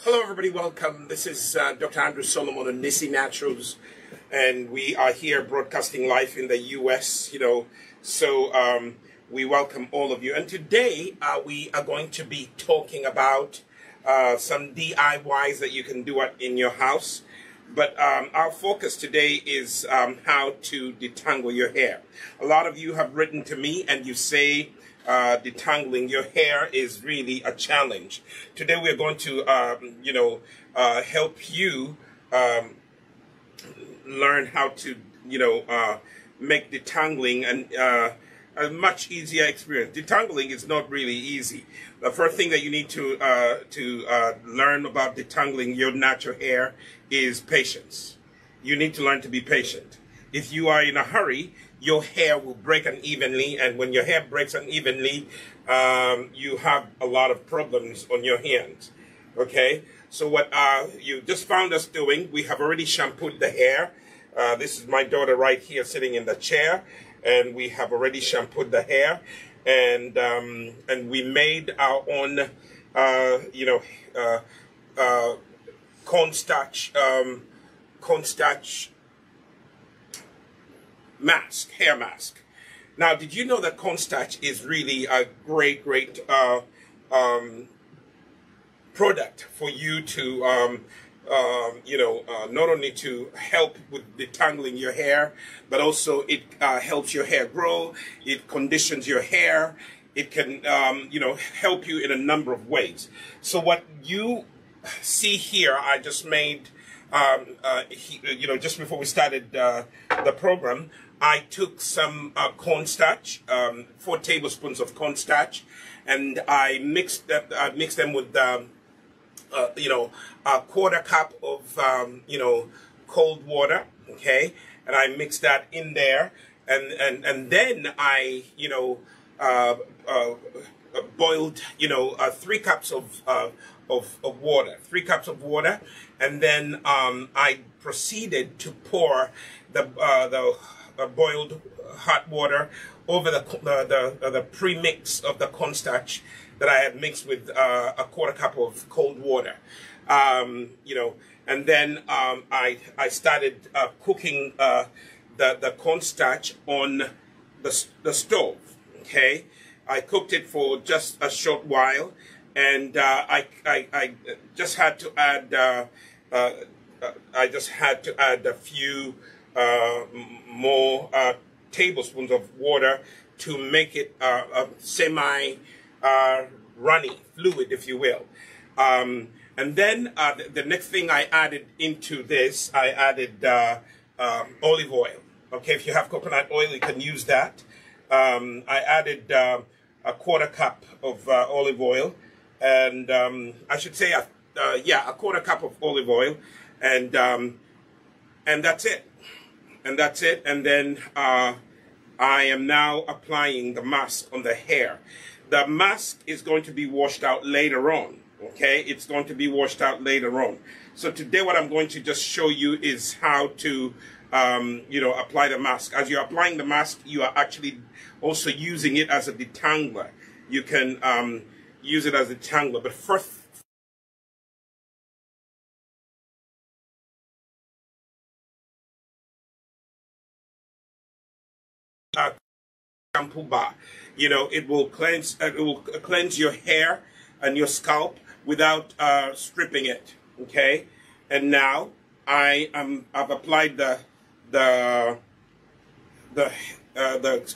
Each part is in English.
Hello everybody, welcome. This is Dr. Andrew Solomon of Nissi Naturals, and we are here broadcasting live in the US, so we welcome all of you. And today we are going to be talking about some DIYs that you can do in your house. But our focus today is how to detangle your hair. A lot of you have written to me and you say detangling your hair is really a challenge. Today we're going to, help you learn how to, make detangling a much easier experience. Detangling is not really easy. The first thing that you need to learn about detangling your natural hair is patience. You need to learn to be patient. If you are in a hurry, your hair will break unevenly, and when your hair breaks unevenly, you have a lot of problems on your hands. Okay? So what you just found us doing, we have already shampooed the hair. This is my daughter right here sitting in the chair, and we have already shampooed the hair, and we made our own, cornstarch mask, hair mask. Now, did you know that cornstarch is really a great product for you to not only to help with detangling your hair, but also it helps your hair grow, it conditions your hair, it can help you in a number of ways. So what you see here, I just made just before we started the program, I took some cornstarch, 4 tablespoons of cornstarch, and I mixed them with you know, a 1/4 cup of you know, cold water, okay, and I mixed that in there, and then I, you know, boiled, you know, 3 cups of water, 3 cups of water, and then I proceeded to pour the boiled hot water over the premix of the cornstarch that I had mixed with a 1/4 cup of cold water, you know, and then I started cooking the cornstarch on the stove. Okay, I cooked it for just a short while, and I just had to add a few more tablespoons of water to make it a semi runny fluid, if you will. And then the next thing I added into this, I added olive oil. Okay, if you have coconut oil, you can use that. I added a 1/4 cup of olive oil, and I should say, yeah, a 1/4 cup of olive oil, and that's it. And that's it. And then I am now applying the mask on the hair. The mask is going to be washed out later on. Okay, it's going to be washed out later on. So today what I'm going to just show you is how to, you know, apply the mask. As you're applying the mask, you are actually also using it as a detangler. You can use it as a detangler. But first, shampoo bar. You know, it will cleanse your hair and your scalp without stripping it. Okay, and now I've applied the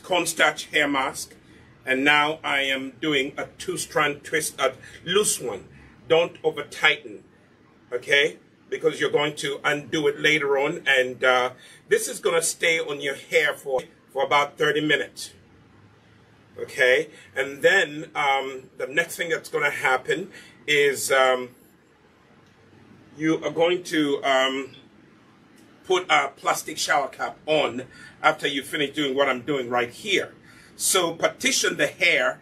cornstarch hair mask, and now I am doing a 2-strand twist, a loose one. Don't over tighten, okay? Because you're going to undo it later on, and this is going to stay on your hair for about 30 minutes. Okay, and then the next thing that's going to happen is you are going to put a plastic shower cap on after you finish doing what I'm doing right here. So partition the hair.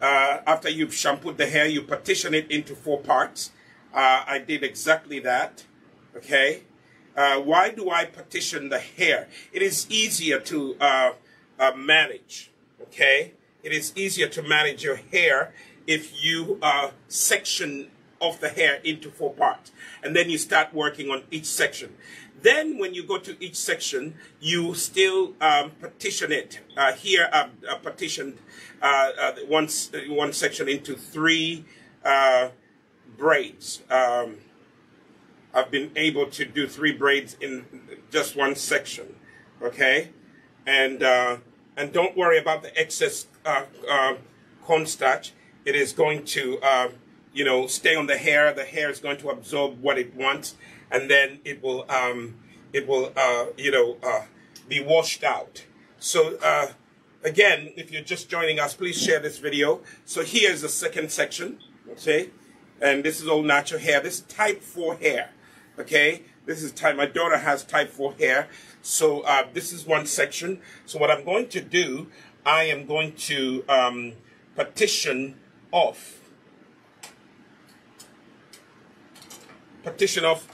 After you've shampooed the hair, you partition it into 4 parts. I did exactly that. Okay. Why do I partition the hair? It is easier to manage. Okay. It is easier to manage your hair if you section off the hair into 4 parts, and then you start working on each section. Then when you go to each section, you still partition it. Here I've partitioned one section into 3 braids. I've been able to do 3 braids in just one section, okay? And don't worry about the excess cornstarch. It is going to, you know, stay on the hair. The hair is going to absorb what it wants, and then it will, you know, be washed out. So, again, if you're just joining us, please share this video. So here's the second section, okay? And this is all natural hair. This is type 4 hair, okay? This is my daughter has type 4 hair. So this is one section. So what I'm going to do, I am going to partition off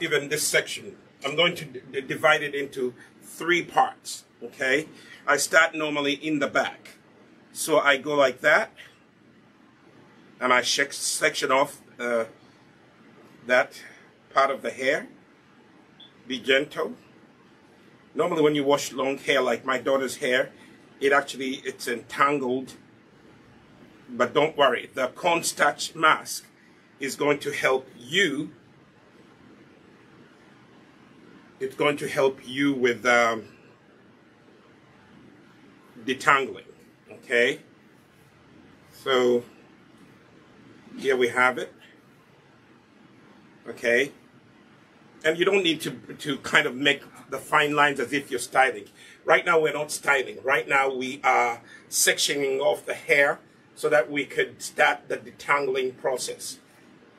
even this section. I'm going to divide it into 3 parts, okay? I start normally in the back. So I go like that, and I section off that part of the hair. Be gentle. Normally when you wash long hair like my daughter's hair, it's entangled. But don't worry, the cornstarch mask is going to help you. It's going to help you with detangling, okay? So here we have it, okay? And you don't need to kind of make the fine lines as if you're styling. Right now, we're not styling. Right now, we are sectioning off the hair so that we could start the detangling process.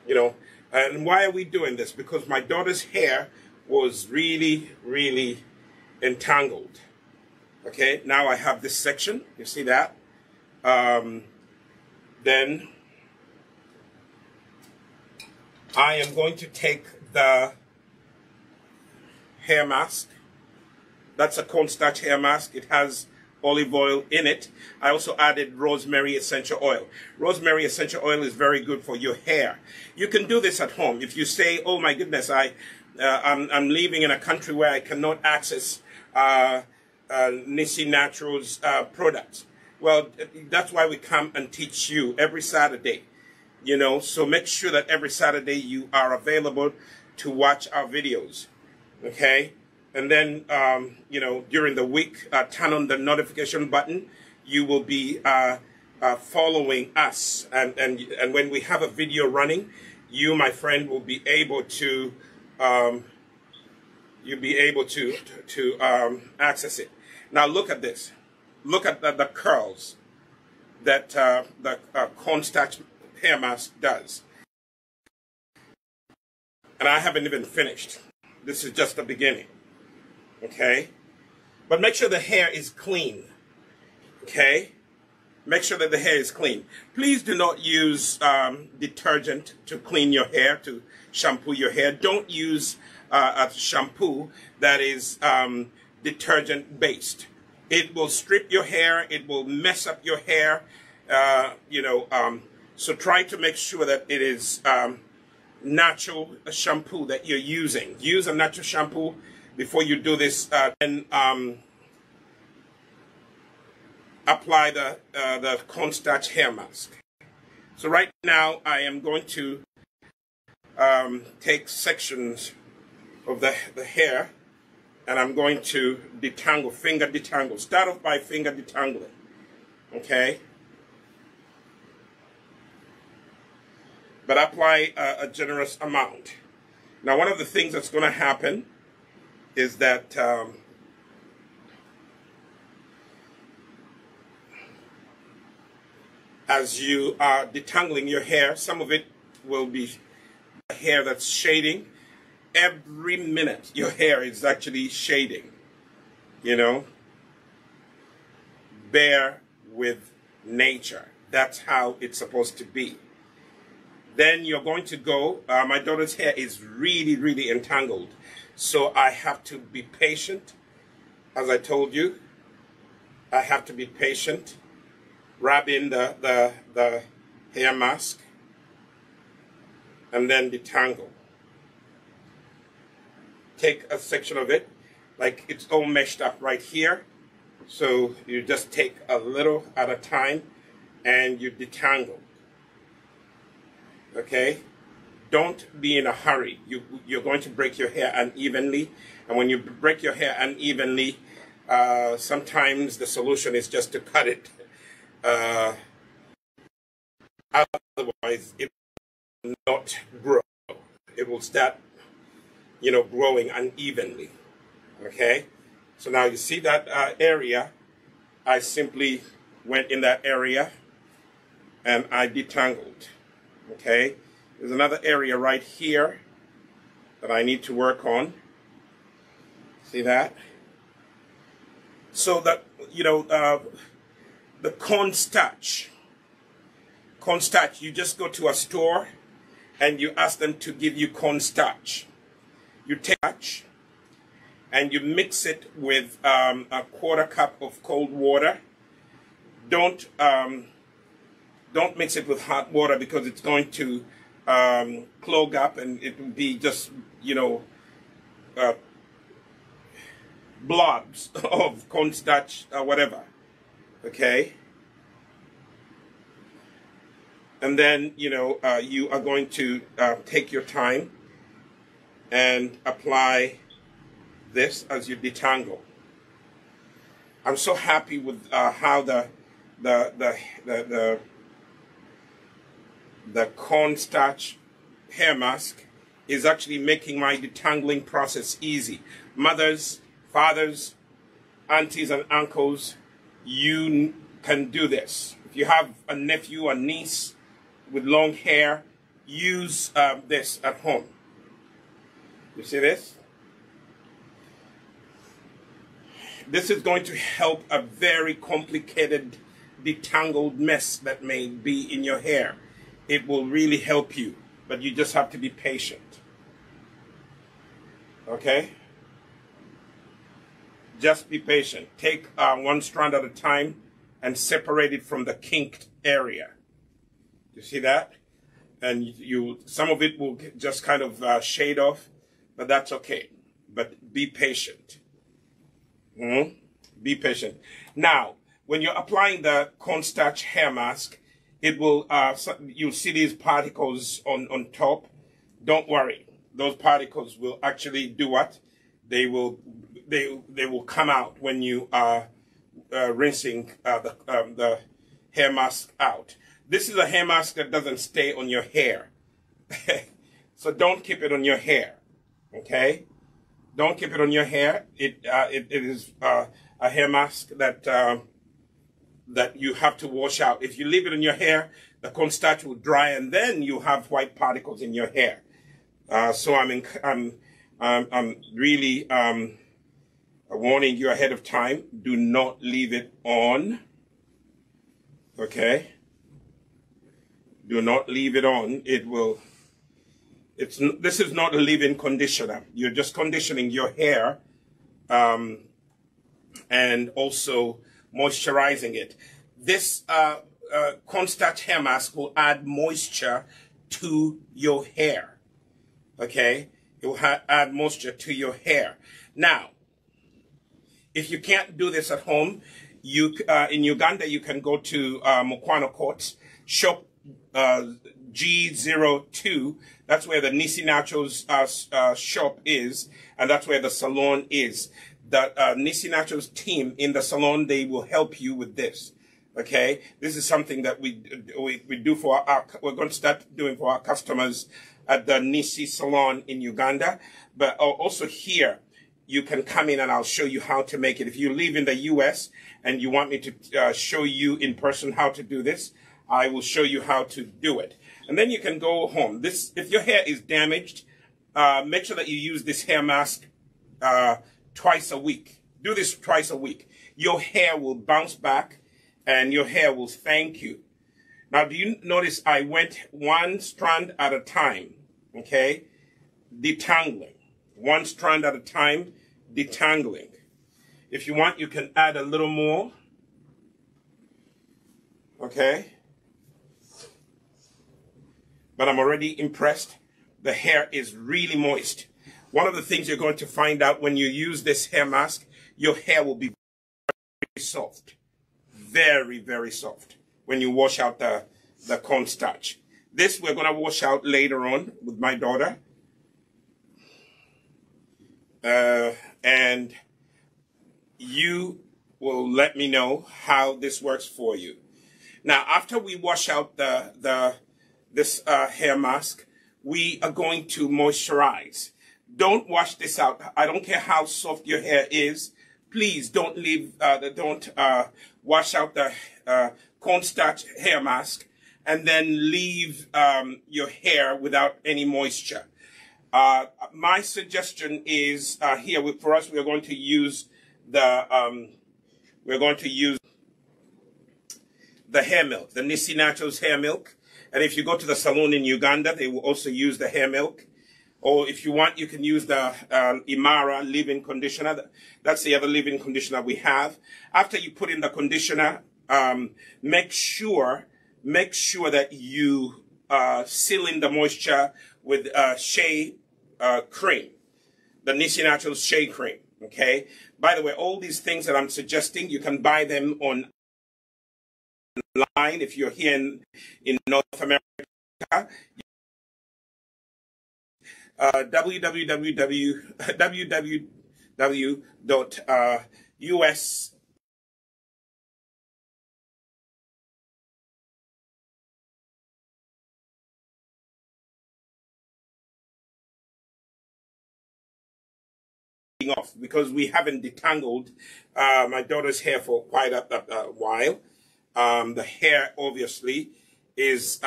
You know, and why are we doing this? Because my daughter's hair was really, really entangled. Okay, now I have this section. You see that? Then I am going to take the hair mask. That's a cornstarch hair mask. It has olive oil in it. I also added rosemary essential oil. Rosemary essential oil is very good for your hair. You can do this at home. If you say, oh my goodness, I'm living in a country where I cannot access Nissi Naturals products. Well, that's why we come and teach you every Saturday. You know, so make sure that every Saturday you are available to watch our videos. Okay? And then, you know, during the week, turn on the notification button. You will be following us. And when we have a video running, you, my friend, will be able to, access it. Now, look at this. Look at the curls that the cornstarch hair mask does. And I haven't even finished. This is just the beginning. Okay? But make sure the hair is clean. Okay? Make sure that the hair is clean. Please do not use detergent to clean your hair, to shampoo your hair. Don't use a shampoo that is detergent based. It will strip your hair. It will mess up your hair. You know, so try to make sure that it is natural shampoo that you're using. Use a natural shampoo before you do this, and apply the cornstarch hair mask. So right now I am going to take sections of the hair, and I'm going to detangle, finger detangle. Start off by finger detangling. Okay? But apply a generous amount. Now, one of the things that's going to happen is that as you are detangling your hair, some of it will be hair that's shading. Every minute your hair is actually shading, you know. Bear with nature. That's how it's supposed to be. Then you're going to go, my daughter's hair is really, really entangled. So I have to be patient. As I told you, I have to be patient. Rub in the hair mask and then detangle. Take a section of it, like it's all meshed up right here. So you just take a little at a time and you detangle. Okay? Don't be in a hurry. You're going to break your hair unevenly. And when you break your hair unevenly, sometimes the solution is just to cut it. Otherwise, it will not grow. It will start, you know, growing unevenly. Okay? So now you see that area. I simply went in that area and I detangled. Okay? There's another area right here that I need to work on. See that? So that, you know, the cornstarch, you just go to a store and you ask them to give you cornstarch. You take and you mix it with a 1/4 cup of cold water. Don't mix it with hot water because it's going to clog up and it will be just, you know, blobs of cornstarch or whatever. Okay? And then, you know, you are going to take your time and apply this as you detangle. I'm so happy with how the cornstarch hair mask is actually making my detangling process easy. Mothers, fathers, aunties, and uncles, you can do this. If you have a nephew or niece with long hair, use this at home. You see this? This is going to help a very complicated, detangled mess that may be in your hair. It will really help you, but you just have to be patient. Okay? Just be patient. Take one strand at a time and separate it from the kinked area. You see that? And some of it will just kind of shade off, but that's okay. But be patient. Be patient. Now, when you're applying the cornstarch hair mask, it will, you'll see these particles on top. Don't worry. Those particles will actually do what? They will come out when you are rinsing the hair mask out. This is a hair mask that doesn't stay on your hair. So don't keep it on your hair. Okay? Don't keep it on your hair. It is a hair mask that that you have to wash out. If you leave it in your hair, the cornstarch will dry, and then you have white particles in your hair. So I'm really warning you ahead of time. Do not leave it on. Okay. Do not leave it on. It will. This is not a leave-in conditioner. You're just conditioning your hair, and also moisturizing it. This cornstarch hair mask will add moisture to your hair. Okay, it will add moisture to your hair. Now, if you can't do this at home, in Uganda you can go to Mukwano Courts, shop G02. That's where the Nissi Naturals shop is, and that's where the salon is. The Nissi Naturals team in the salon, they will help you with this. Okay, this is something that we do for we're going to start doing for our customers at the Nissi salon in Uganda, but also here. You can come in and I'll show you how to make it. If you live in the U.S. and you want me to show you in person how to do this, I will show you how to do it. And then you can go home. If your hair is damaged, make sure that you use this hair mask twice a week. Do this twice a week. Your hair will bounce back and your hair will thank you. Now, do you notice I went one strand at a time, okay? Detangling. One strand at a time, detangling. If you want, you can add a little more. Okay? But I'm already impressed. The hair is really moist. One of the things you're going to find out when you use this hair mask, your hair will be very soft. Very, very soft when you wash out the cornstarch. This we're going to wash out later on with my daughter. And you will let me know how this works for you. Now, after we wash out this hair mask, we are going to moisturize. Don't wash this out. I don't care how soft your hair is. Please don't wash out the cornstarch hair mask and then leave your hair without any moisture. My suggestion is here for us. We're going to use the hair milk, the Nissi Naturals hair milk. And if you go to the salon in Uganda, they will also use the hair milk. Or if you want, you can use the Imara leave-in conditioner. That's the other leave-in conditioner we have. After you put in the conditioner, make sure that you seal in the moisture with shea cream, the Nissi Naturals shea cream. Okay. By the way, all these things that I'm suggesting, you can buy them online if you're here in North America. www.us off because we haven't detangled my daughter's hair for quite a while. The hair obviously is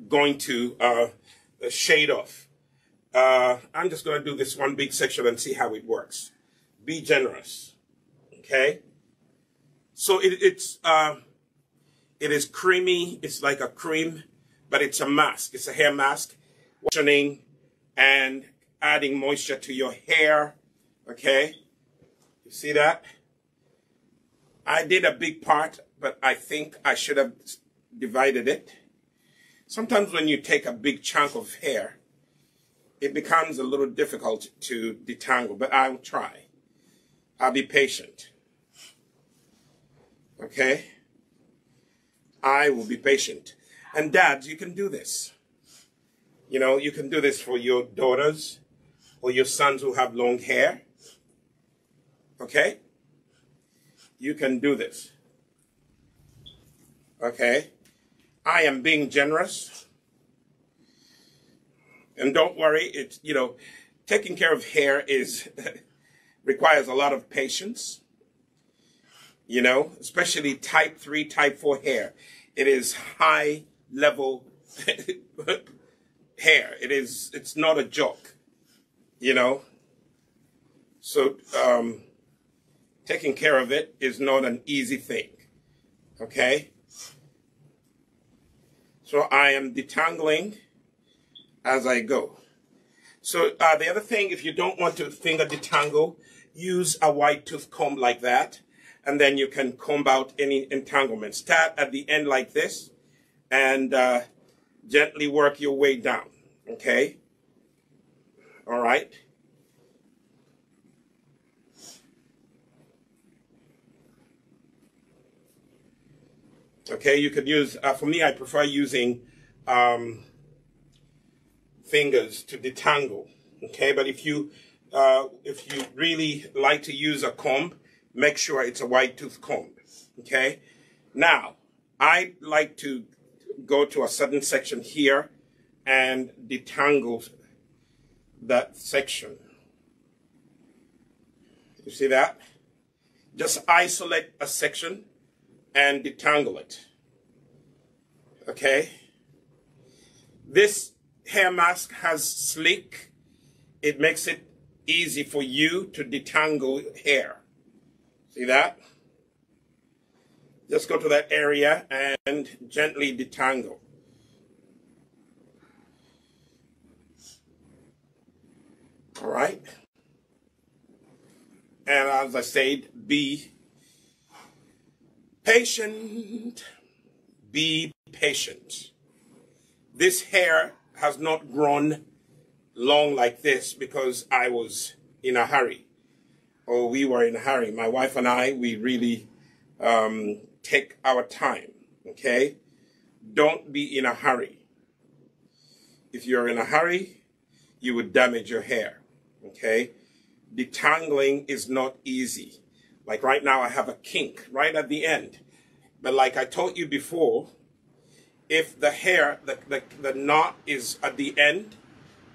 going to shade off. I'm just going to do this one big section and see how it works. Be generous, okay? So it is creamy. It's like a cream, but it's a mask. It's a hair mask, washing and adding moisture to your hair, okay? You see that? I did a big part, but I think I should have divided it. Sometimes when you take a big chunk of hair, it becomes a little difficult to detangle, but I'll try. I'll be patient. Okay? I will be patient. And dads, you can do this. You know, you can do this for your daughters or your sons who have long hair. Okay? You can do this. Okay? I am being generous. And don't worry, it's, you know, taking care of hair is requires a lot of patience. You know, especially type 3, type 4 hair. It is high level hair. It's not a joke. You know? So taking care of it is not an easy thing. Okay? So I am detangling as I go. So the other thing, if you don't want to finger detangle, use a white tooth comb like that, and then you can comb out any entanglement. Start at the end like this, and gently work your way down, okay? All right? Okay, you could use, for me, I prefer using fingers to detangle, okay? But if you really like to use a comb, make sure it's a white tooth comb, okay? Now, I like to go to a certain section here and detangle that section. You see that? Just isolate a section and detangle it, okay? This hair mask has slick. It makes it easy for you to detangle hair. See that? Just go to that area and gently detangle. All right? And as I said, be patient. Be patient. This hair has not grown long like this because I was in a hurry. Or we were in a hurry. My wife and I, we really take our time, okay? Don't be in a hurry. If you're in a hurry, you would damage your hair, okay? Detangling is not easy. Like right now, I have a kink right at the end. But like I told you before, if the hair, the knot is at the end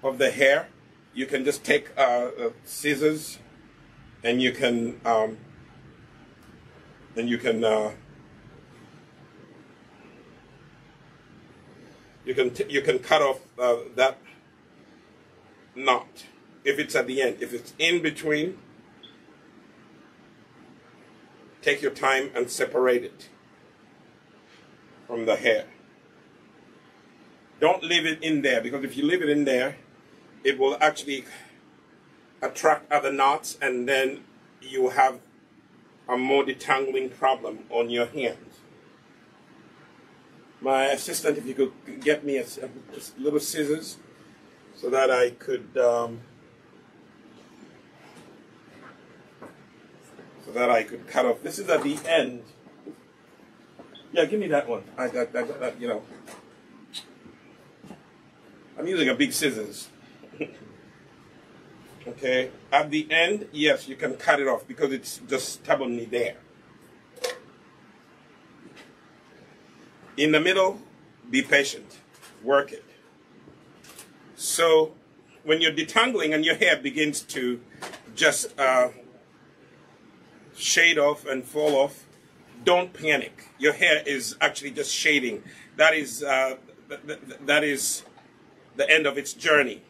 of the hair, you can just take scissors and you can cut off that knot if it's at the end. If it's in between, take your time and separate it from the hair. Don't leave it in there, because if you leave it in there, it will actually attract other knots, and then you have a more detangling problem on your hands. My assistant, if you could get me just little scissors so that I could cut off. This is at the end. Yeah, give me that one. I got that, you know. I'm using a big scissors. Okay, at the end, yes, you can cut it off because it's just stubbornly there. In the middle, be patient, work it. So when you're detangling and your hair begins to just shade off and fall off, don't panic. Your hair is actually just shading. That is the end of its journey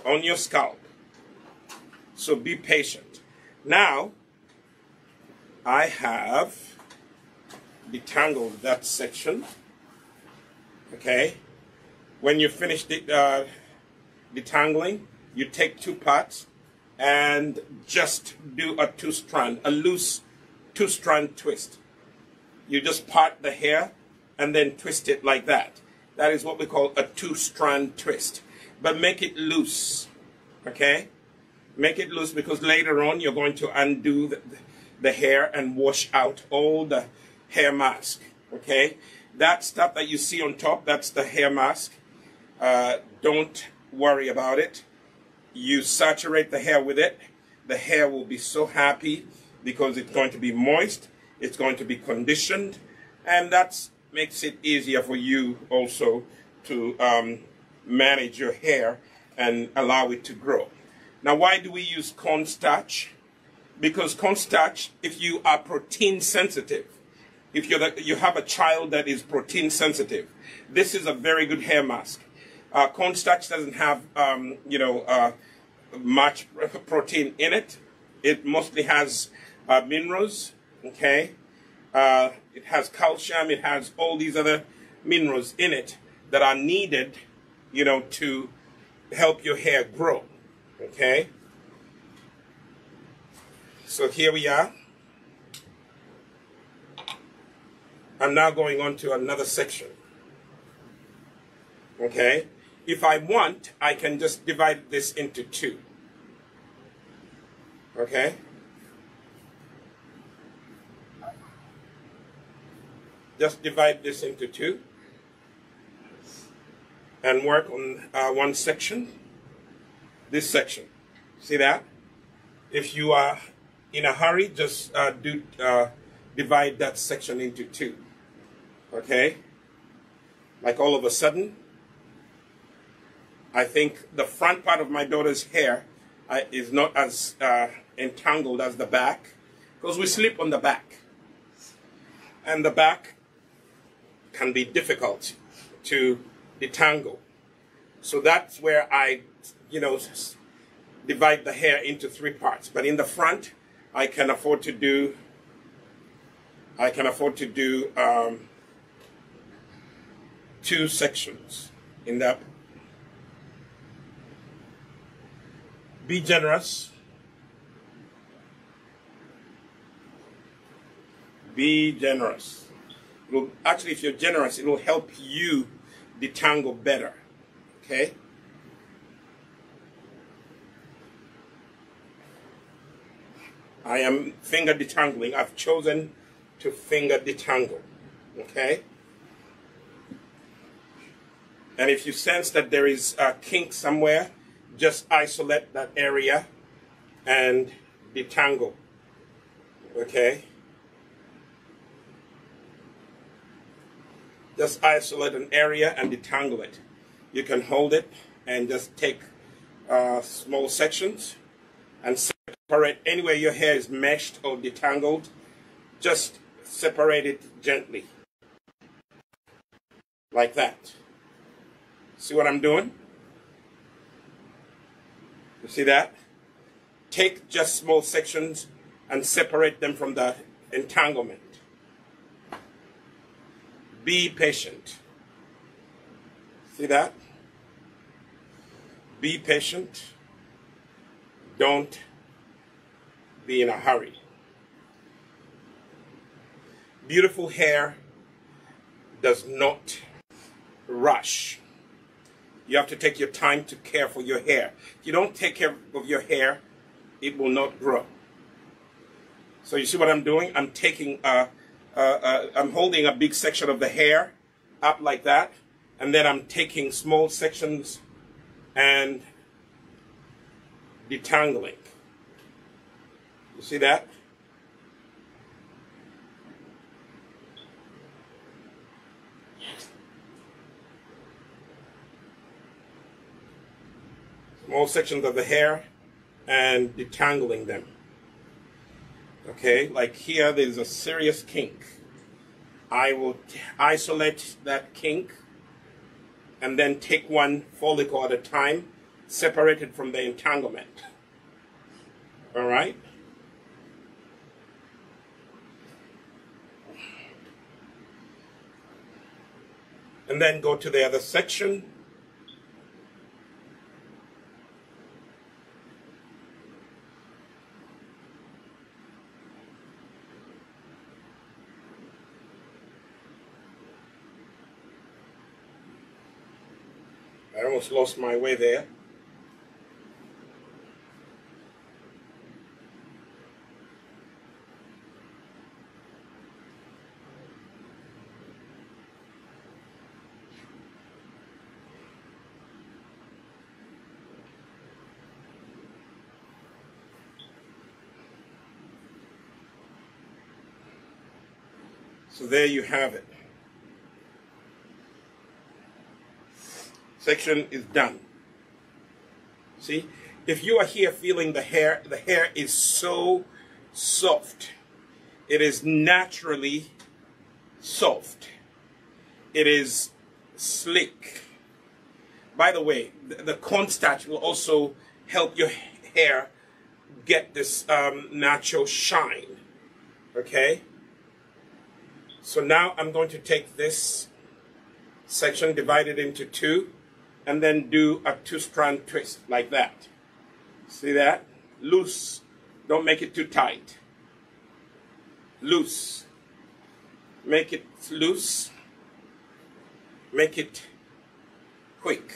on your scalp. So be patient. Now, I have detangled that section. Okay. When you finish detangling, you take 2 parts and just do a loose 2-strand twist. You just part the hair and then twist it like that. That is what we call a 2-strand twist. But make it loose, okay? Make it loose because later on you're going to undo the hair and wash out all the hair mask, okay? That stuff that you see on top, that's the hair mask. Don't worry about it. You saturate the hair with it. The hair will be so happy because it's going to be moist, it's going to be conditioned, and that makes it easier for you also to manage your hair and allow it to grow. Now, why do we use cornstarch? Because cornstarch, if you are protein sensitive, if you have a child that is protein sensitive, this is a very good hair mask. Cornstarch doesn't have, much protein in it. It mostly has minerals, okay? It has calcium, it has all these other minerals in it that are needed, to help your hair grow, okay? So here we are. I'm now going on to another section, okay? If I want, I can just divide this into 2, okay? Just divide this into 2 and work on one section, this section. See that? If you are in a hurry, just divide that section into 2, okay? Like all of a sudden, I think the front part of my daughter's hair is not as entangled as the back, because we sleep on the back. And the back can be difficult to detangle. So that's where I, divide the hair into 3 parts. But in the front, I can afford to do 2 sections in that. Be generous. Be generous. Actually, if you're generous, it will help you detangle better, okay? I am finger detangling. I've chosen to finger detangle, okay? And if you sense that there is a kink somewhere, just isolate that area and detangle, okay? Just isolate an area and detangle it. You can hold it and just take small sections and separate anywhere your hair is meshed or detangled. Just separate it gently, like that. See what I'm doing? You see that? Take just small sections and separate them from the entanglement. Be patient. See that? Be patient. Don't be in a hurry. Beautiful hair does not rush. You have to take your time to care for your hair. If you don't take care of your hair, it will not grow. So you see what I'm doing? I'm taking I'm holding a big section of the hair up like that, and then I'm taking small sections and detangling. You see that? small sections of the hair and detangling them. Okay, like here there's a serious kink. I will isolate that kink and then take one follicle at a time, separate it from the entanglement. All right? And then go to the other section. I almost lost my way there. So there you have it. Section is done. See, if you are here feeling the hair is so soft. It is naturally soft. It is slick. By the way, the cornstarch will also help your hair get this natural shine. Okay? So now I'm going to take this section, divide it into two, and then do a 2-strand twist like that. See that? Loose. Don't make it too tight. Loose. Make it loose. Make it quick.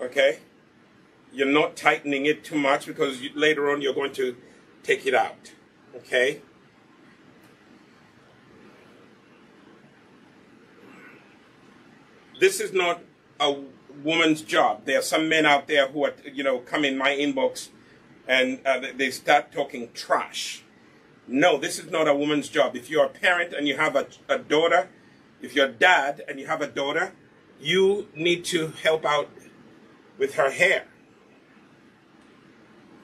Okay? You're not tightening it too much because later on you're going to take it out. Okay? This is not a woman's job. There are some men out there who are, come in my inbox and they start talking trash. No, this is not a woman's job. If you're a parent and you have a daughter, if you're a dad and you have a daughter, you need to help out with her hair.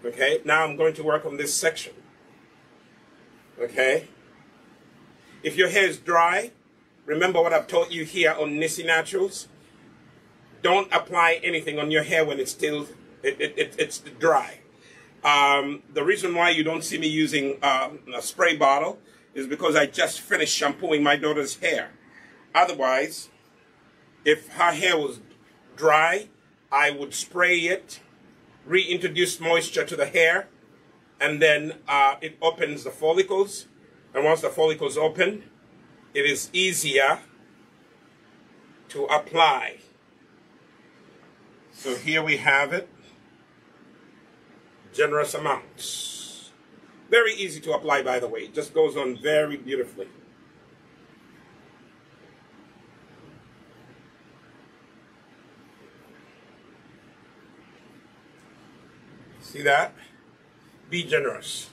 Okay, now I'm going to work on this section. Okay, if your hair is dry, remember what I've taught you here on Nissi Naturals. Don't apply anything on your hair when it's still it's dry. The reason why you don't see me using a spray bottle is because I just finished shampooing my daughter's hair. Otherwise, if her hair was dry, I would spray it, reintroduce moisture to the hair, and then it opens the follicles. And once the follicles open, it is easier to apply. So here we have it. Generous amounts. Very easy to apply, by the way. It just goes on very beautifully. See that? Be generous.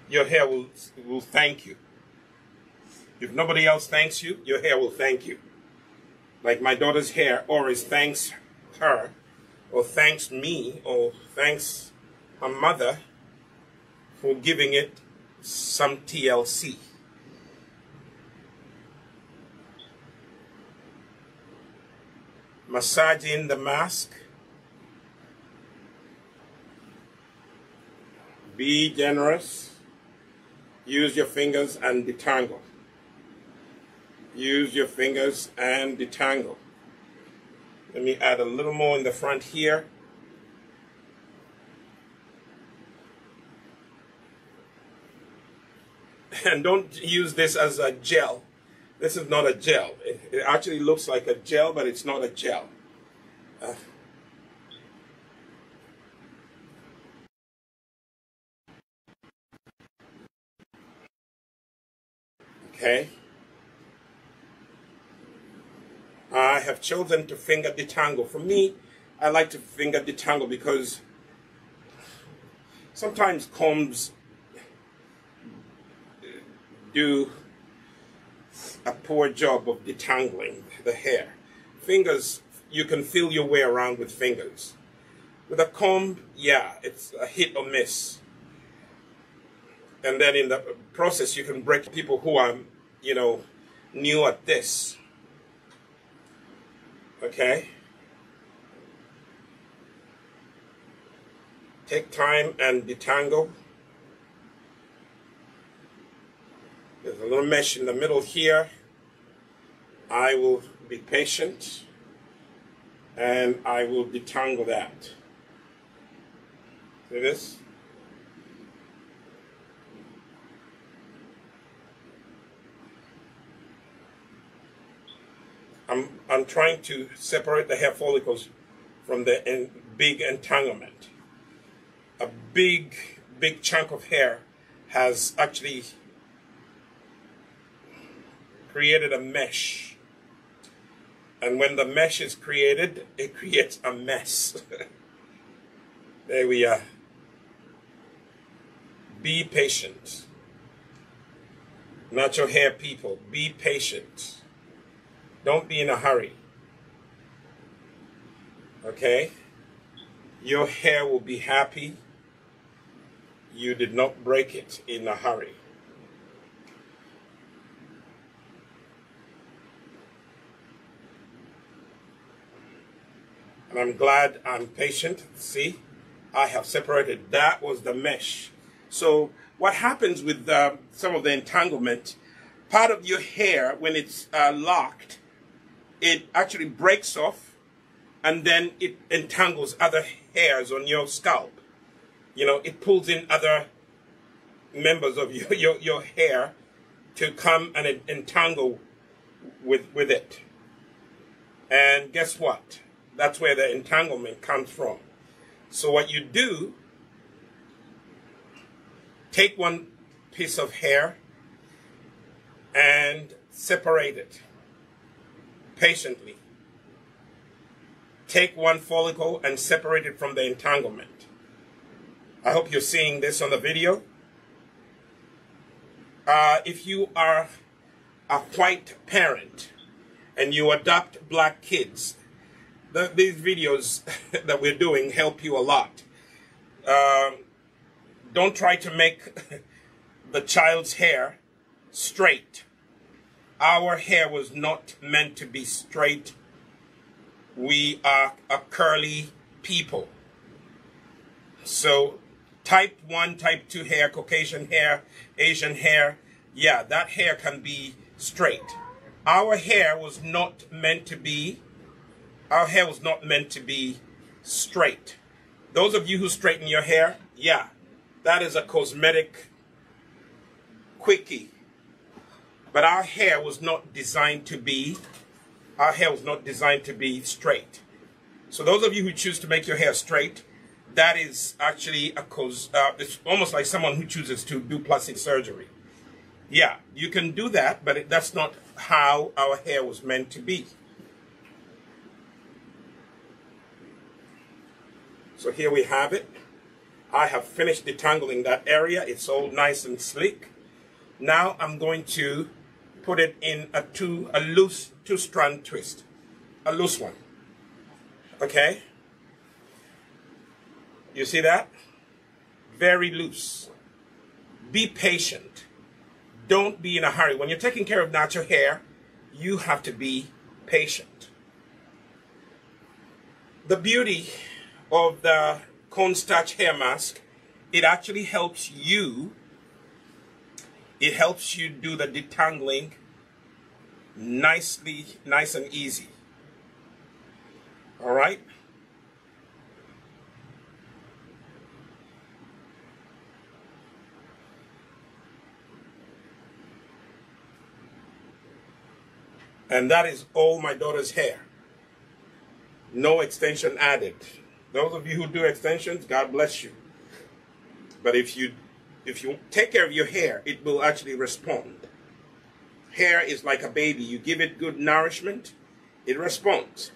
Your hair will thank you. If nobody else thanks you, your hair will thank you. Like my daughter's hair always thanks her, or thanks me, or thanks her mother for giving it some TLC. Massaging the mask. Be generous. Use your fingers and detangle. Use your fingers and detangle. Let me add a little more in the front here. And don't use this as a gel. This is not a gel. It actually looks like a gel, but it's not a gel. Okay. I have chosen to finger detangle. For me, I like to finger detangle because sometimes combs do a poor job of detangling the hair. Fingers you can feel your way around with fingers. With a comb, yeah, it's a hit or miss. And then in the process, you can break people who are, you know, new at this. Okay? Take time and detangle. There's a little mesh in the middle here. I will be patient and I will detangle that. See this? I'm trying to separate the hair follicles from the big entanglement. A big chunk of hair has actually created a mesh. And when the mesh is created, it creates a mess. There we are. Be patient. Natural hair people, be patient. Don't be in a hurry. Okay? Your hair will be happy. You did not break it in a hurry. And I'm glad I'm patient. See, I have separated. That was the mesh. So what happens with some of the entanglement, part of your hair, when it's locked, it actually breaks off and then it entangles other hairs on your scalp. You know, it pulls in other members of your hair to come and entangle with it. And guess what? That's where the entanglement comes from. So what you do, take one piece of hair and separate it patiently. Take one follicle and separate it from the entanglement. I hope you're seeing this on the video. If you are a white parent and you adopt black kids, these videos that we're doing help you a lot. Don't try to make the child's hair straight. Our hair was not meant to be straight. We are a curly people. So type 1, type 2 hair, Caucasian hair, Asian hair, yeah, that hair can be straight. Our hair was not meant to be straight. Those of you who straighten your hair, yeah, that is a cosmetic quickie. But our hair was not designed to be straight. So those of you who choose to make your hair straight, that is actually it's almost like someone who chooses to do plastic surgery. Yeah, you can do that, but that's not how our hair was meant to be. So here we have it. I have finished detangling that area. It's all nice and sleek. Now I'm going to put it in a loose two-strand twist. A loose one. Okay? You see that? Very loose. Be patient. Don't be in a hurry. When you're taking care of natural hair, you have to be patient. The beauty of the Cornstarch hair mask, it actually helps you. It helps you do the detangling nice and easy. All right? And that is all my daughter's hair. No extension added. Those of you who do extensions, God bless you. But if you take care of your hair, it will actually respond. Hair is like a baby. You give it good nourishment, it responds.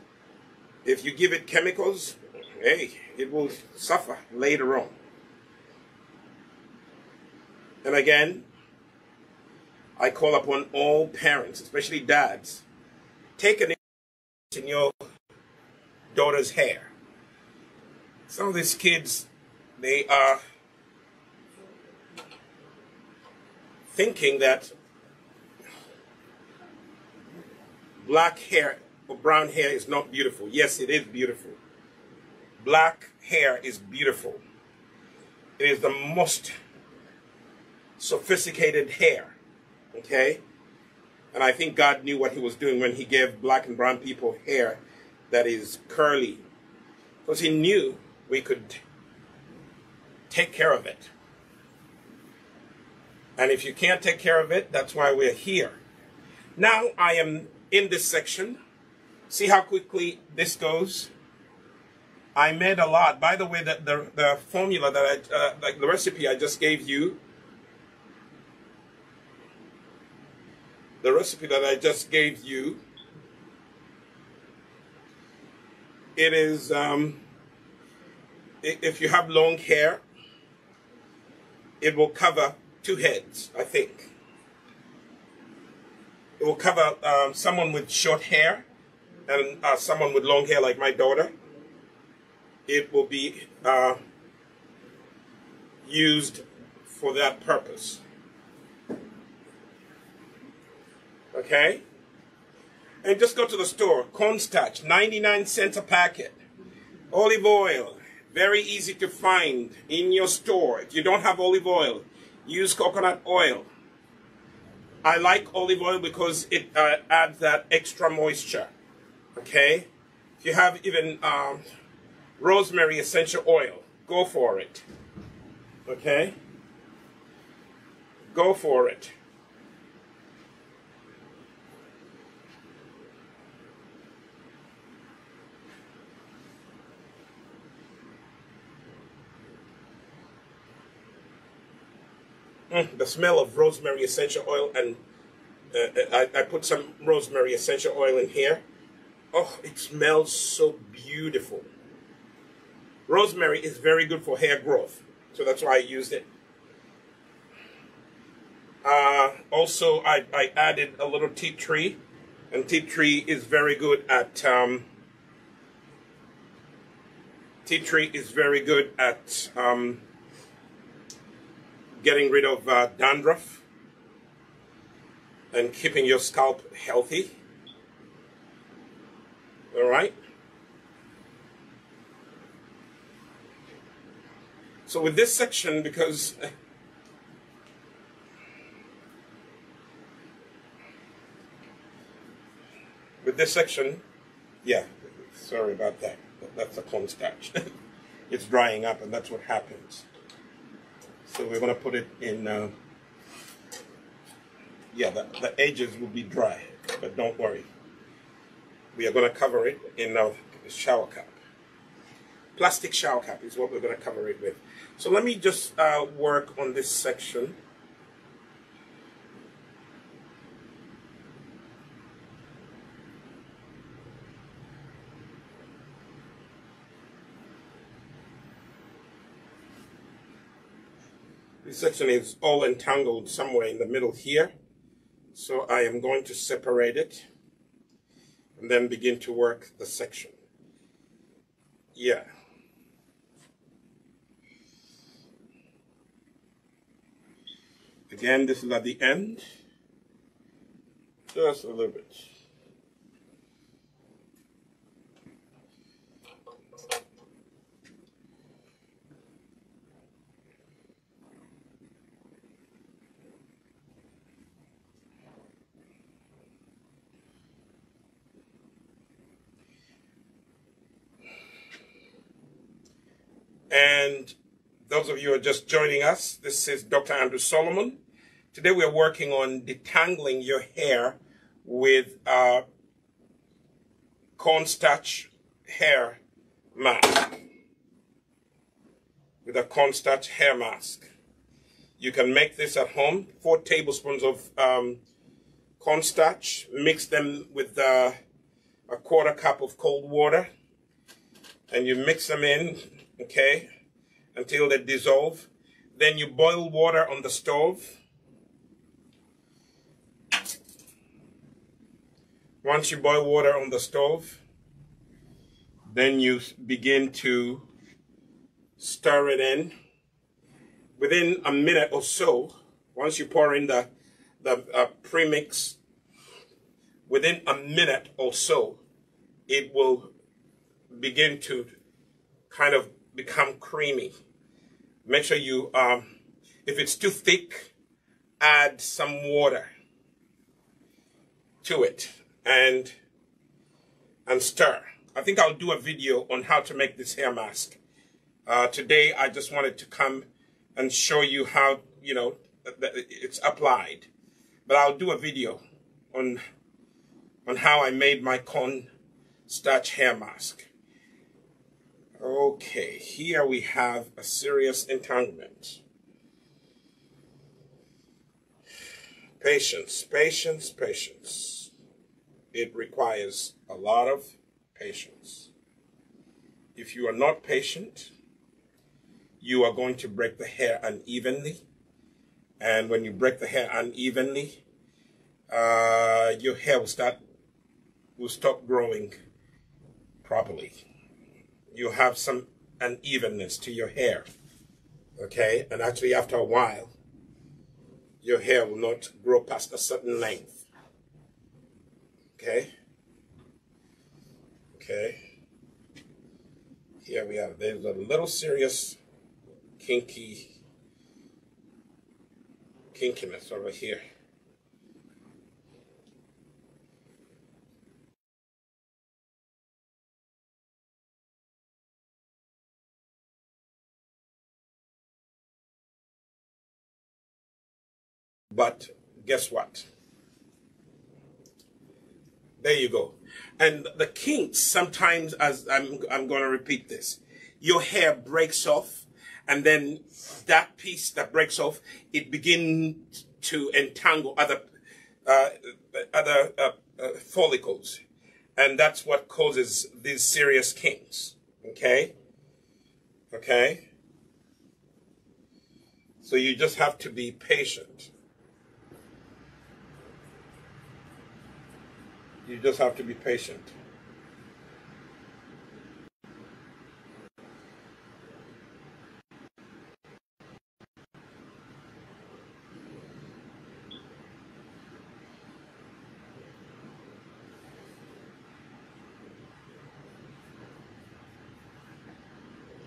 If you give it chemicals, hey, it will suffer later on. And again, I call upon all parents, especially dads, take an interest in your daughter's hair. Some of these kids, they are thinking that black hair or brown hair is not beautiful. Yes, it is beautiful. Black hair is beautiful. It is the most sophisticated hair, okay? And I think God knew what he was doing when he gave black and brown people hair that is curly, because he knew we could take care of it. And if you can't take care of it, that's why we're here. Now I am in this section. See how quickly this goes? I made a lot. By the way, the formula that like the recipe I just gave you, it is, if you have long hair, it will cover 2 heads, I think. It will cover someone with short hair and someone with long hair like my daughter. It will be used for that purpose. Okay? And just go to the store. Cornstarch, 99 cents a packet. Olive oil, very easy to find in your store. If you don't have olive oil, use coconut oil. I like olive oil because it adds that extra moisture. Okay? If you have even rosemary essential oil, go for it. Okay? Go for it. The smell of rosemary essential oil, and I put some rosemary essential oil in here. Oh, it smells so beautiful. Rosemary is very good for hair growth, so that's why I used it. Also, I added a little tea tree, and tea tree is very good at getting rid of dandruff and keeping your scalp healthy. All right. So with this section, because with this section, yeah, sorry about that. That's a cornstarch. It's drying up, and that's what happens. So we're going to put it in, yeah, the edges will be dry, but don't worry. We are going to cover it in a shower cap. Plastic shower cap is what we're going to cover it with. So let me just work on this section. This section is all entangled somewhere in the middle here. So I am going to separate it and then begin to work the section. Yeah. Again, this is at the end. Just a little bit. And those of you who are just joining us, this is Dr. Andrew Solomon. Today we're working on detangling your hair with cornstarch hair mask. With a cornstarch hair mask. You can make this at home. 4 tablespoons of cornstarch. Mix them with a 1/4 cup of cold water. And you mix them in, okay, until they dissolve. Then you boil water on the stove. Once you boil water on the stove, Then you begin to stir it in. Within a minute or so, once you pour in the premix, within a minute or so, it will begin to kind of become creamy. Make sure you, if it's too thick, add some water to it and stir. I think I'll do a video on how to make this hair mask. Today, I just wanted to come and show you how, you know, it's applied. But I'll do a video on how I made my cornstarch hair mask. Okay, here we have a serious entanglement. Patience, patience, patience. It requires a lot of patience. If you are not patient, you are going to break the hair unevenly. And when you break the hair unevenly, your hair will stop growing properly. You have some unevenness to your hair, okay? And actually, after a while, your hair will not grow past a certain length, okay? Okay. Here we have, there's a little serious kinkiness over here. But guess what? There you go. And the kinks, sometimes, as I'm going to repeat this, your hair breaks off, and then that piece that breaks off, it begins to entangle other follicles. And that's what causes these serious kinks. Okay? Okay? So you just have to be patient. You just have to be patient.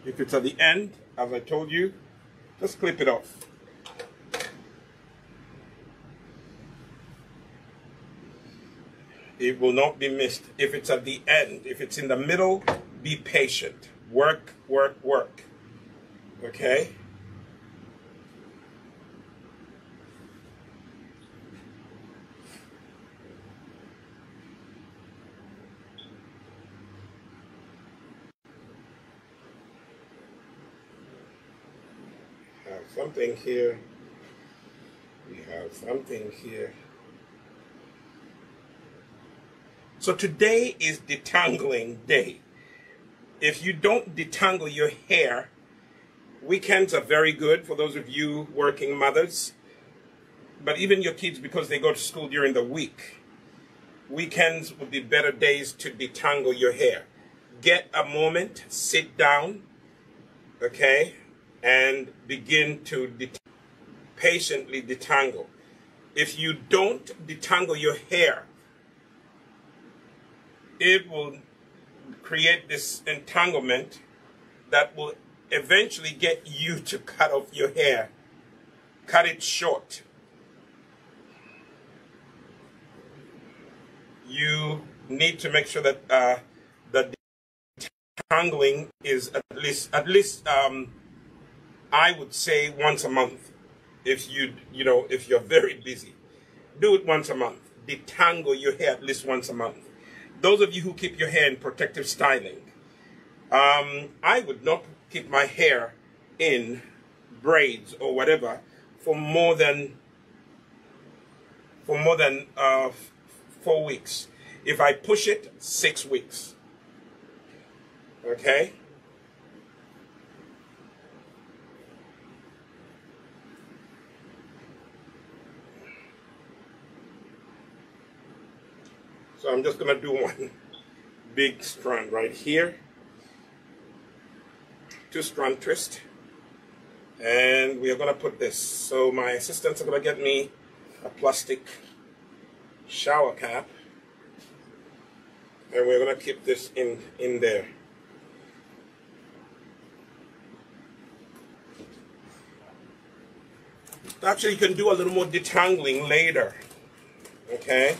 If it's at the end, as I told you, just clip it off. It will not be missed. If it's at the end, if it's in the middle, be patient. Work, work, work. Okay? We have something here. We have something here. So today is detangling day. If you don't detangle your hair, weekends are very good for those of you working mothers. But even your kids, because they go to school during the week, weekends would be better days to detangle your hair. Get a moment, sit down, okay, and begin to patiently detangle. If you don't detangle your hair, it will create this entanglement that will eventually get you to cut off your hair. Cut it short. You need to make sure that the detangling is at least I would say once a month. If if you're very busy, do it once a month. Detangle your hair at least once a month. Those of you who keep your hair in protective styling, I would not keep my hair in braids or whatever for more than 4 weeks. If I push it, 6 weeks. Okay? So I'm just going to do one big strand right here. 2-strand twist, and we are going to put this. So my assistants are going to get me a plastic shower cap, and we're going to keep this in there. Actually, you can do a little more detangling later, okay?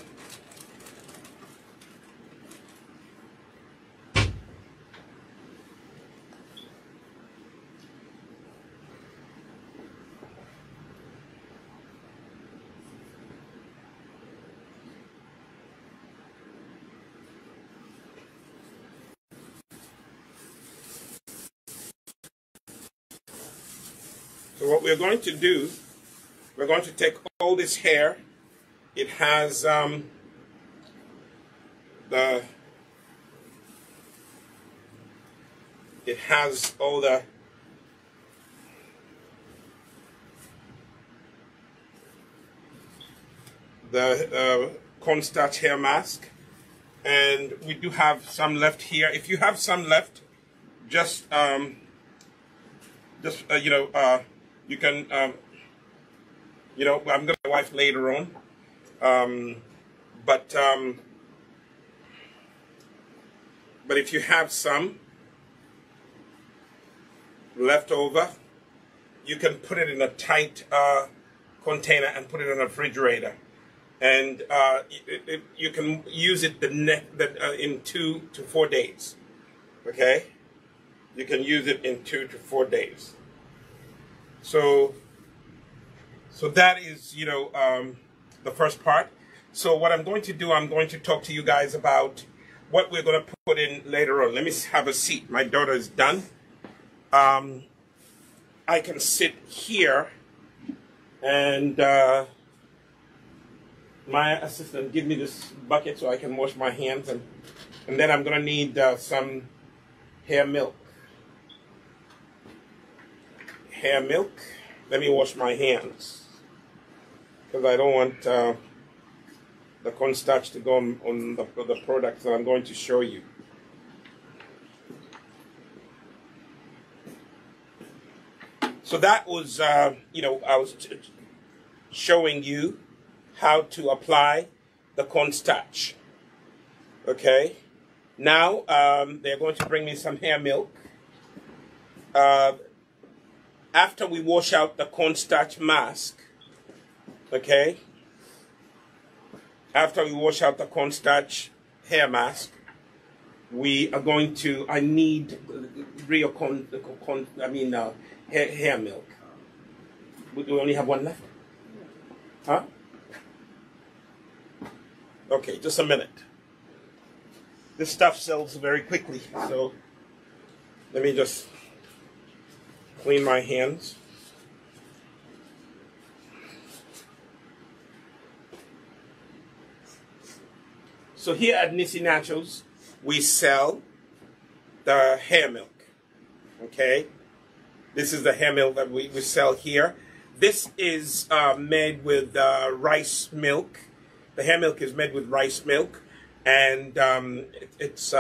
So what we're going to do, we're going to take all this hair. It has all the cornstarch hair mask, and we do have some left here. If you have some left, just you can, I'm going to wipe later on. But if you have some left over, you can put it in a tight container and put it in a refrigerator. And you can use it in 2 to 4 days. Okay? You can use it in 2 to 4 days. So that is, the first part. So what I'm going to do, I'm going to talk to you guys about what we're going to put in later on. Let me have a seat. My daughter is done. I can sit here, and my assistant give me this bucket so I can wash my hands, and then I'm going to need some hair milk. Hair milk. Let me wash my hands, because I don't want the cornstarch to go on the products that I'm going to show you. So that was, I was showing you how to apply the cornstarch. Okay. Now they're going to bring me some hair milk. After we wash out the cornstarch mask, okay, after we wash out the cornstarch hair mask, we are going to, I need real hair milk. Do we only have one left? Huh? Okay, just a minute. This stuff sells very quickly, so let me just clean my hands. So here at Nissi Naturals, we sell the hair milk. Okay? This is the hair milk that we sell here. This is made with rice milk. The hair milk is made with rice milk, and it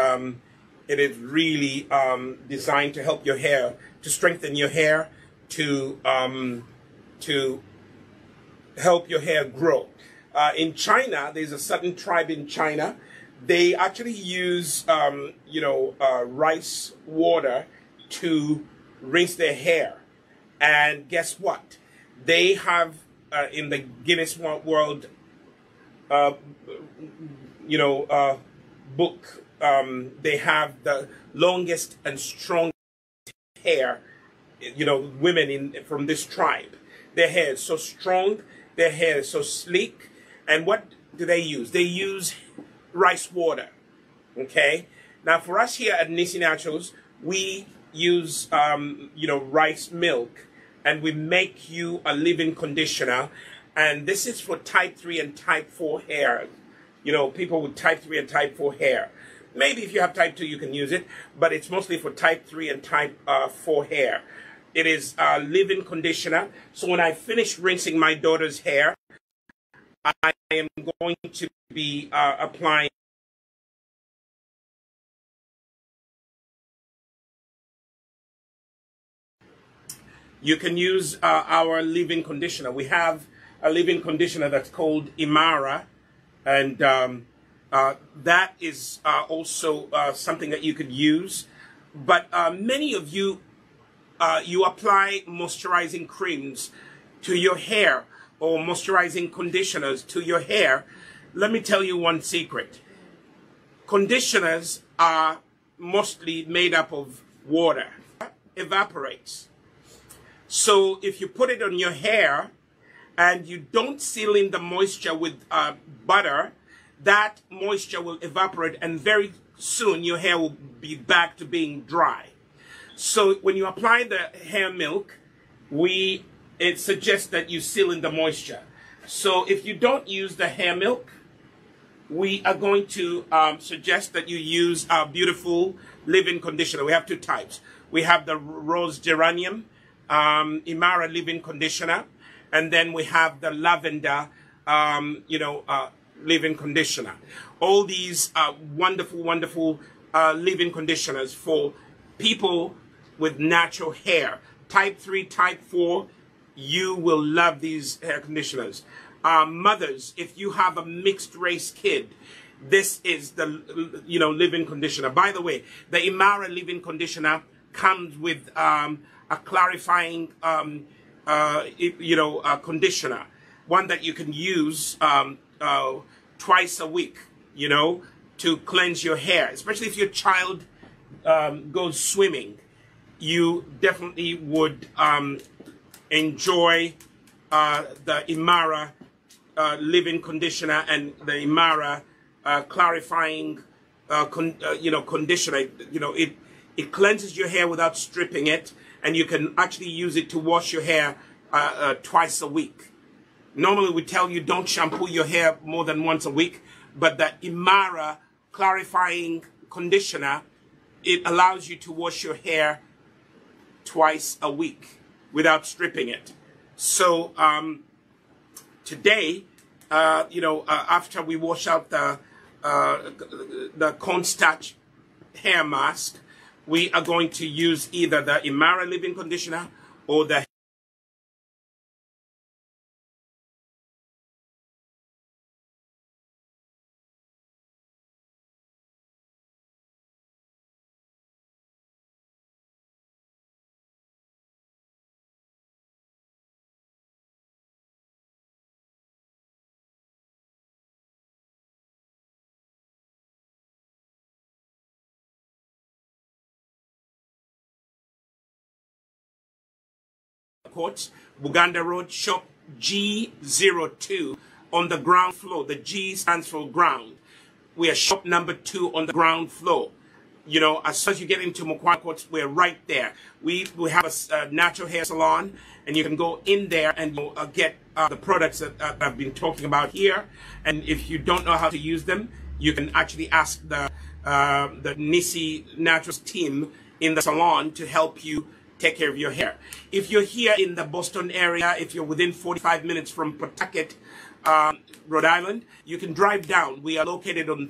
is really designed to help your hair, to strengthen your hair, to help your hair grow. In China, there's a certain tribe in China. They actually use rice water to rinse their hair, and guess what? They have in the Guinness World book, they have the longest and strongest hair, women from this tribe. Their hair is so strong, their hair is so sleek. And what do they use? They use rice water. Okay? Now for us here at Nissi Naturals, we use rice milk, and we make you a leave-in conditioner. And this is for type 3 and type 4 hair. People with type 3 and type 4 hair. Maybe if you have type 2, you can use it, but it's mostly for type 3 and type 4 hair. It is a leave-in conditioner. So when I finish rinsing my daughter's hair, I am going to be applying You can use our leave-in conditioner. We have a leave-in conditioner that's called Imara, and that is also something that you could use. But many of you, you apply moisturizing creams to your hair or moisturizing conditioners to your hair. Let me tell you one secret. Conditioners are mostly made up of water. It evaporates. So if you put it on your hair and you don't seal in the moisture with butter, that moisture will evaporate and very soon your hair will be back to being dry. So when you apply the hair milk, it suggests that you seal in the moisture. So if you don't use the hair milk, we are going to suggest that you use our beautiful leave-in conditioner. We have two types. We have the rose geranium Imara leave-in conditioner, and then we have the lavender leave-in conditioner. All these wonderful, wonderful leave-in conditioners for people with natural hair. Type 3, type 4, you will love these hair conditioners. Mothers, if you have a mixed race kid, this is the leave-in conditioner. By the way, the Imara leave-in conditioner comes with a clarifying conditioner, one that you can use twice a week, to cleanse your hair, especially if your child goes swimming. You definitely would enjoy the Imara leave-in conditioner and the Imara clarifying conditioner. It cleanses your hair without stripping it, and you can actually use it to wash your hair twice a week. Normally we tell you don't shampoo your hair more than once a week, but the Imara clarifying conditioner, it allows you to wash your hair twice a week without stripping it. So today, after we wash out the Cornstarch hair mask, we are going to use either the Imara leave-in conditioner or the Courts, Buganda Road, shop G02 on the ground floor. The G stands for ground. We are shop number 2 on the ground floor. As soon as you get into Mukwana Courts, we're right there. We have a natural hair salon, and you can go in there and get the products that I've been talking about here. And if you don't know how to use them, you can actually ask the Nissi Naturals team in the salon to help you take care of your hair. If you're here in the Boston area, if you're within 45 minutes from Pawtucket, Rhode Island, you can drive down. We are located on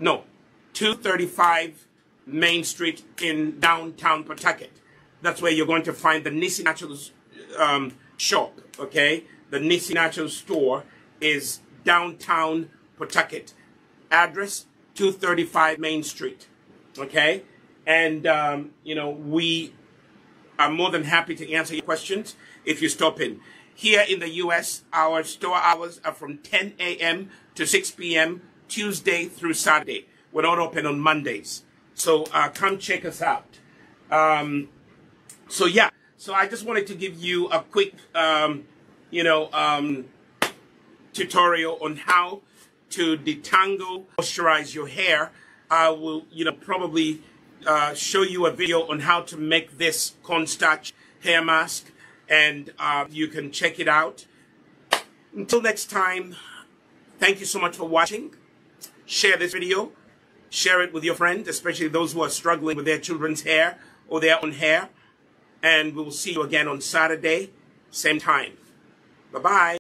235 Main Street in downtown Pawtucket. That's where you're going to find the Nissi Naturals shop, okay? The Nissi Naturals store is downtown Pawtucket. Address, 235 Main Street, okay? And, we are more than happy to answer your questions if you stop in. Here in the U.S., our store hours are from 10 a.m. to 6 p.m. Tuesday through Saturday. We're not open on Mondays. So come check us out. So I just wanted to give you a quick, tutorial on how to detangle, moisturize your hair. I will, probably show you a video on how to make this cornstarch hair mask, and you can check it out. Until next time, thank you so much for watching. Share this video. Share it with your friends, especially those who are struggling with their children's hair or their own hair. And we'll see you again on Saturday, same time. Bye-bye.